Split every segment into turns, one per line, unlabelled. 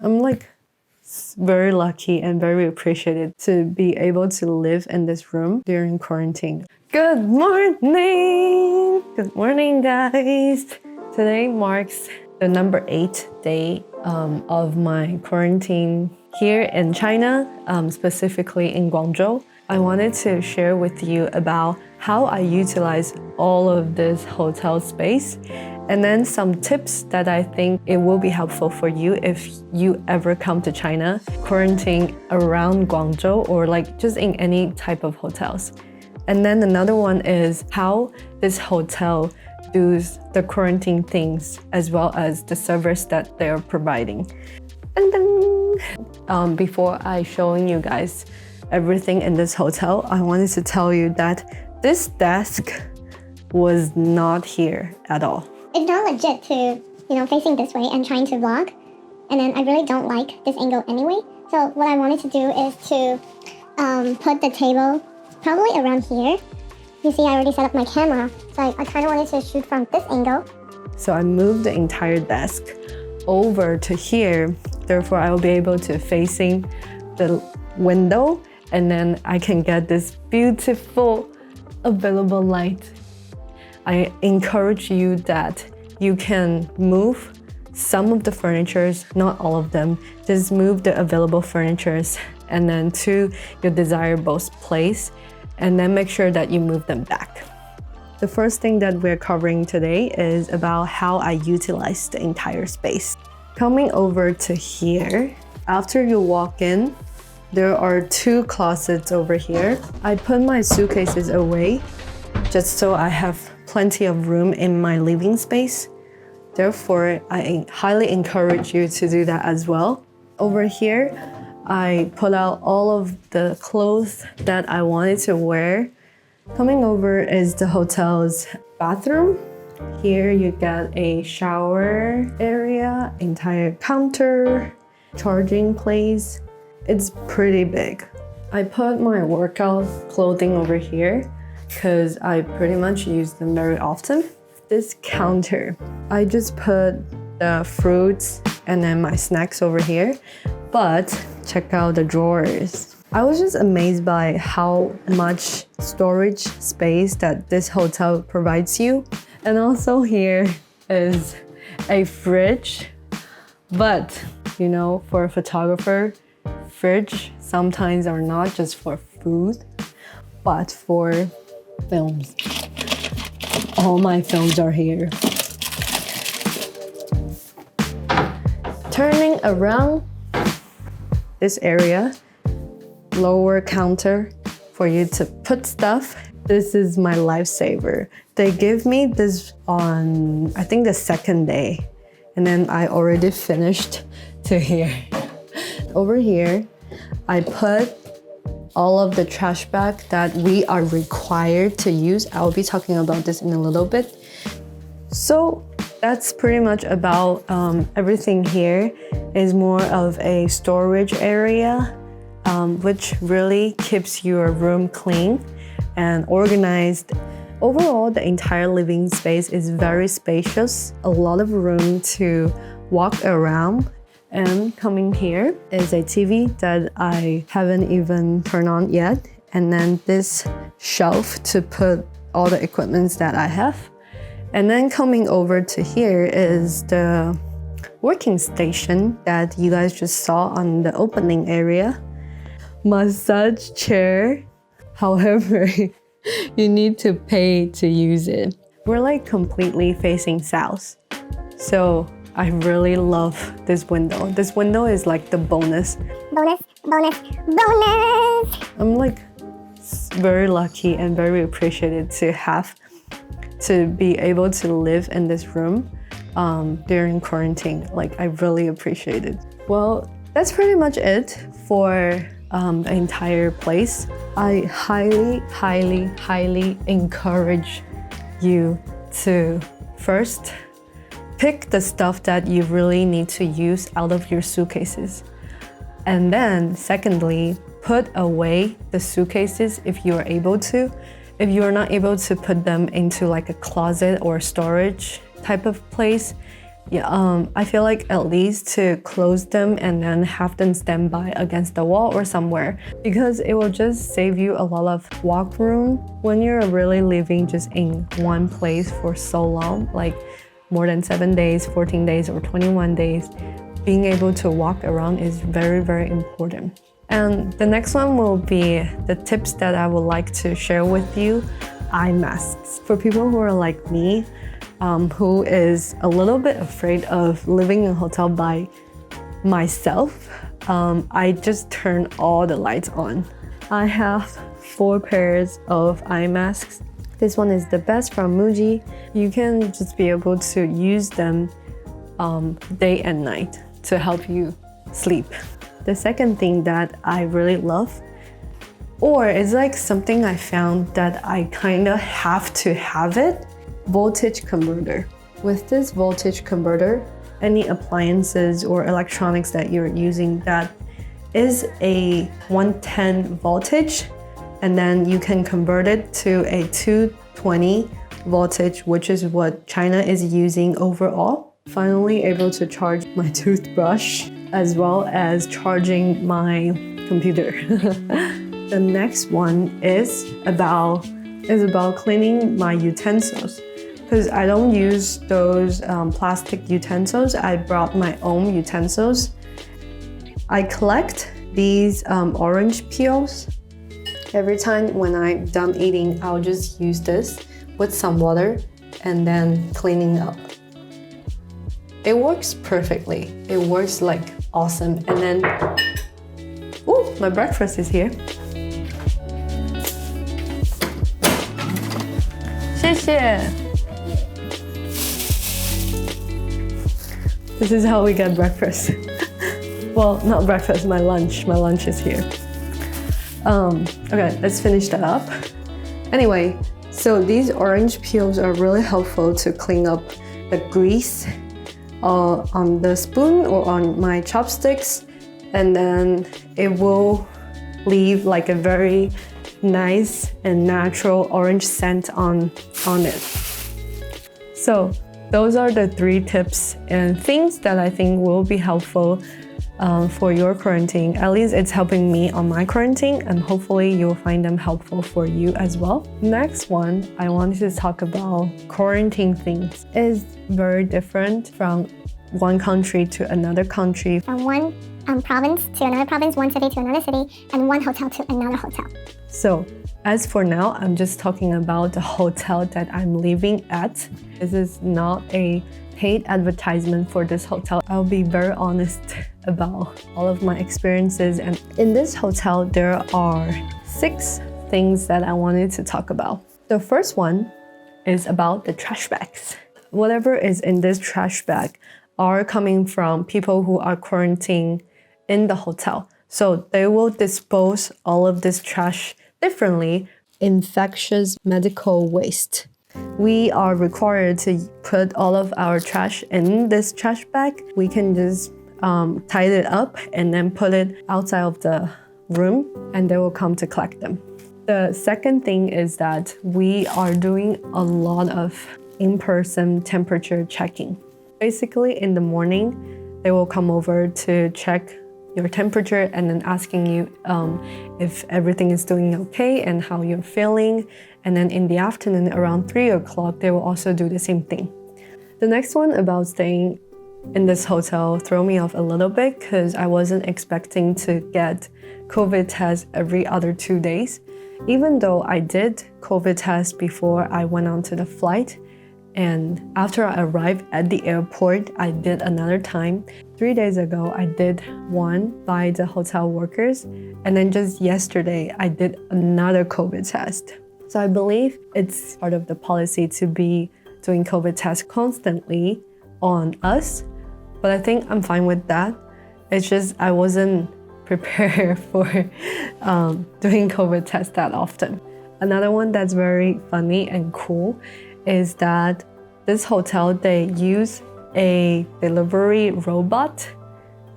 I'm like very lucky and very appreciated to be able to live in this room during quarantine. Good morning! Good morning, guys! Today marks the number 8 day of my quarantine here in China, specifically in Guangzhou. I wanted to share with you about how I utilize all of this hotel space and then some tips that I think it will be helpful for you if you ever come to China, quarantine around Guangzhou or like just in any type of hotels. And then another one is how this hotel does the quarantine things as well as the service that they're providing. Before I showing you guys everything in this hotel, I wanted to tell you that this desk was not here at all.
It's not legit to, facing this way and trying to vlog. And then I really don't like this angle anyway. So what I wanted to do is to put the table probably around here. You see, I already set up my camera. So I kind of wanted to shoot from this angle.
So I moved the entire desk over to here. Therefore, I will be able to facing the window and then I can get this beautiful available light. I encourage you that you can move some of the furnitures, not all of them. Just move the available furnitures and then to your desirable place and then make sure that you move them back. The first thing that we're covering today is about how I utilize the entire space. Coming over to here, after you walk in, there are 2 closets over here. I put my suitcases away just so I have plenty of room in my living space. Therefore, I highly encourage you to do that as well. Over here, I put out all of the clothes that I wanted to wear. Coming over is the hotel's bathroom. Here you get a shower area, entire counter, charging place. It's pretty big. I put my workout clothing over here because I pretty much use them very often. This counter, I just put the fruits and then my snacks over here. But check out the drawers. I was just amazed by how much storage space that this hotel provides you. And also here is a fridge. But, for a photographer, fridge sometimes are not just for food, but for films. All my films are here. Turning around this area, lower counter for you to put stuff. This is my lifesaver. They give me this on, I think, the 2nd day. And then I already finished to here. Over here, I put all of the trash bag that we are required to use. I'll be talking about this in a little bit. So that's pretty much about everything here. Is more of a storage area, which really keeps your room clean and organized. Overall, the entire living space is very spacious, a lot of room to walk around. And coming here is a TV that I haven't even turned on yet. And then this shelf to put all the equipments that I have. And then coming over to here is the working station that you guys just saw on the opening area. Massage chair. However, you need to pay to use it. We're like completely facing south. So I really love this window. This window is like the bonus.
Bonus.
I'm like very lucky and very appreciated to be able to live in this room during quarantine. Like, I really appreciate it. Well, that's pretty much it for the entire place. I highly encourage you to first pick the stuff that you really need to use out of your suitcases. And then secondly, put away the suitcases if you are able to. If you are not able to put them into like a closet or storage type of place, Yeah, I feel like at least to close them and then have them stand by against the wall or somewhere, because it will just save you a lot of walk room when you're really living just in one place for so long, like more than 7 days, 14 days, or 21 days. Being able to walk around is very, very important. And the next one will be the tips that I would like to share with you. Eye masks. For people who are like me, who is a little bit afraid of living in a hotel by myself, I just turn all the lights on. I have 4 pairs of eye masks. This one is the best from Muji. You can just be able to use them day and night to help you sleep. The second thing that I really love, or it's like something I found that I kind of have to have it, voltage converter. With this voltage converter, any appliances or electronics that you're using that is a 110 voltage, and then you can convert it to a 220 voltage, which is what China is using overall. Finally able to charge my toothbrush as well as charging my computer. The next one is about cleaning my utensils, because I don't use those plastic utensils. I brought my own utensils. I collect these orange peels. Every time when I'm done eating, I'll just use this with some water and then cleaning up. It works perfectly. It works like awesome. And then, ooh, my breakfast is here. 谢谢. This is how we get breakfast. Well, not breakfast, my lunch. My lunch is here. Okay, let's finish that up. Anyway, so these orange peels are really helpful to clean up the grease on the spoon or on my chopsticks, and then it will leave like a very nice and natural orange scent on it. So those are the 3 tips and things that I think will be helpful for your quarantine. At least it's helping me on my quarantine, and hopefully you'll find them helpful for you as well. Next one, I wanted to talk about quarantine things. It's very different from one country to another country.
From one province to another province, one city to another city, and one hotel to another hotel.
So as for now, I'm just talking about the hotel that I'm living at. This is not a paid advertisement for this hotel. I'll be very honest about all of my experiences. And in this hotel, there are 6 things that I wanted to talk about. The first one is about the trash bags. Whatever is in this trash bag are coming from people who are quarantining in the hotel. So they will dispose all of this trash differently. Infectious medical waste. We are required to put all of our trash in this trash bag. We can just tie it up and then put it outside of the room, and they will come to collect them. The second thing is that we are doing a lot of in-person temperature checking. Basically, in the morning, they will come over to check your temperature and then asking you if everything is doing okay and how you're feeling. And then in the afternoon, around 3 o'clock, they will also do the same thing. The next one about staying in this hotel threw me off a little bit because I wasn't expecting to get COVID tests every other 2 days. Even though I did COVID test before I went onto the flight, and after I arrived at the airport, I did another time. 3 days ago, I did one by the hotel workers. And then just yesterday, I did another COVID test. So I believe it's part of the policy to be doing COVID tests constantly on us. But I think I'm fine with that. It's just I wasn't prepared for doing COVID tests that often. Another one that's very funny and cool is that this hotel, they use a delivery robot.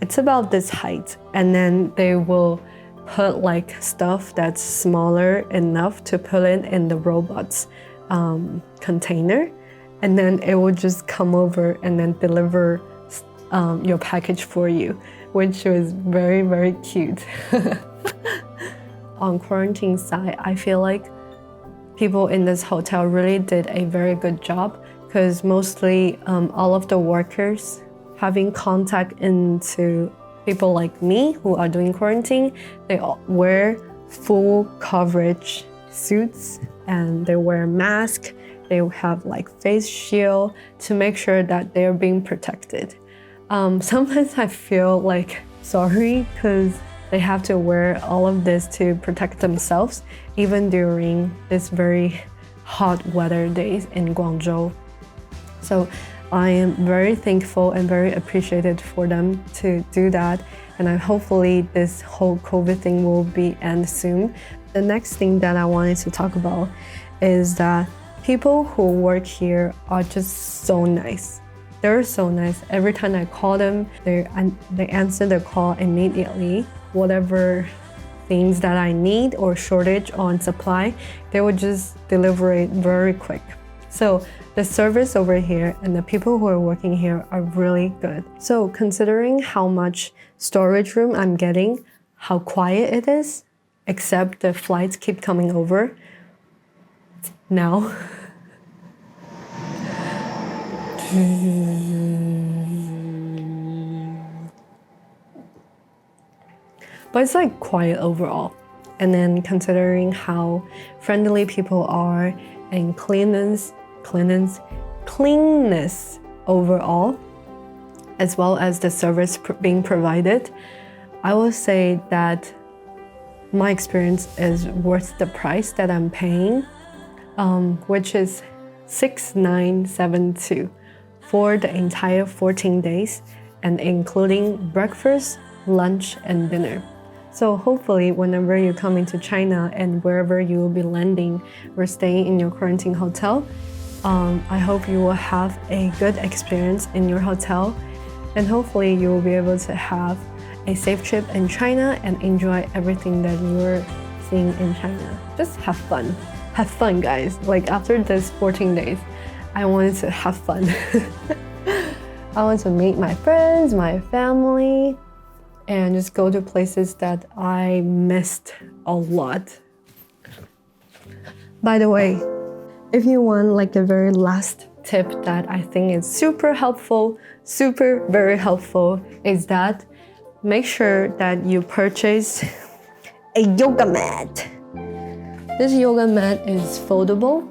It's about this height, and then they will put like stuff that's smaller enough to put it in the robot's container, and then it will just come over and then deliver your package for you, which was very, very cute. On quarantine side, I feel like people in this hotel really did a very good job, because mostly all of the workers having contact into people like me who are doing quarantine, they all wear full coverage suits and they wear masks. They have like face shield to make sure that they're being protected. Sometimes I feel like sorry because they have to wear all of this to protect themselves, even during this very hot weather days in Guangzhou. So I am very thankful and very appreciated for them to do that. And hopefully this whole COVID thing will be end soon. The next thing that I wanted to talk about is that people who work here are just so nice. They're so nice. Every time I call them, they answer the call immediately. Whatever things that I need or shortage on supply, they would just deliver it very quick. So the service over here and the people who are working here are really good. So considering how much storage room I'm getting, how quiet it is, except the flights keep coming over now. But it's like quiet overall. And then considering how friendly people are and cleanness overall, as well as the service being provided, I will say that my experience is worth the price that I'm paying, which is 6,972 for the entire 14 days, and including breakfast, lunch, and dinner. So hopefully whenever you come into China and wherever you will be landing or staying in your quarantine hotel, I hope you will have a good experience in your hotel, and hopefully you will be able to have a safe trip in China and enjoy everything that you're seeing in China. Just have fun. Have fun, guys. Like after this 14 days, I wanted to have fun. I want to meet my friends, my family, and just go to places that I missed a lot. By the way, if you want like the very last tip that I think is super helpful, very helpful, is that make sure that you purchase a yoga mat. This yoga mat is foldable,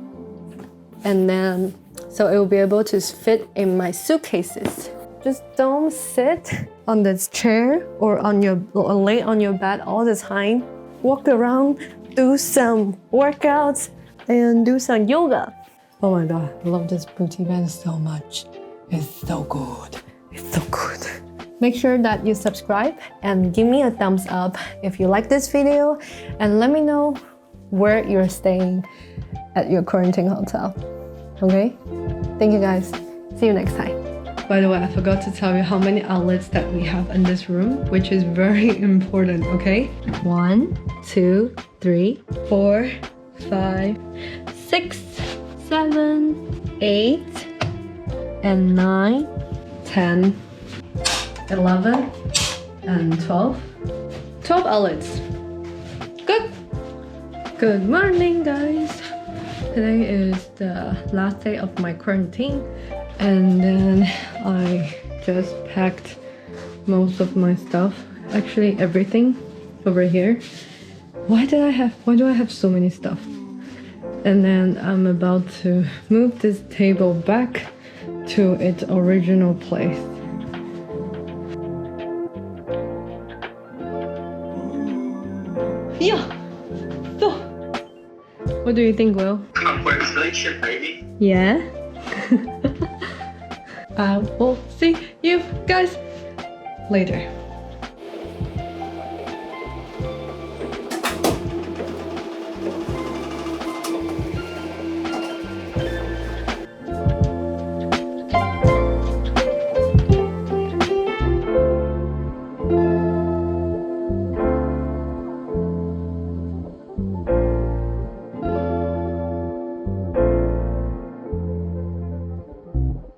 and then so it will be able to fit in my suitcases. Just don't sit on this chair or lay on your bed all the time. Walk around, do some workouts, and do some yoga. Oh my god, I love this booty band so much. It's so good. It's so good. Make sure that you subscribe and give me a thumbs up if you like this video, and let me know where you're staying at your quarantine hotel. Okay? Thank you guys. See you next time. By the way, I forgot to tell you how many outlets that we have in this room, which is very important, okay? 1, 2, 3, 4, 5, 6, 7, 8, and 9, 10, 11, and 12. 12 outlets. Good. Good morning, guys. Today is the last day of my quarantine, and then I just packed most of my stuff. Actually, everything over here. Why do I have so many stuff? And then I'm about to move this table back to its original place. Yeah. So, what do you think, Will?
Congratulations, baby.
Yeah. I will see you guys later.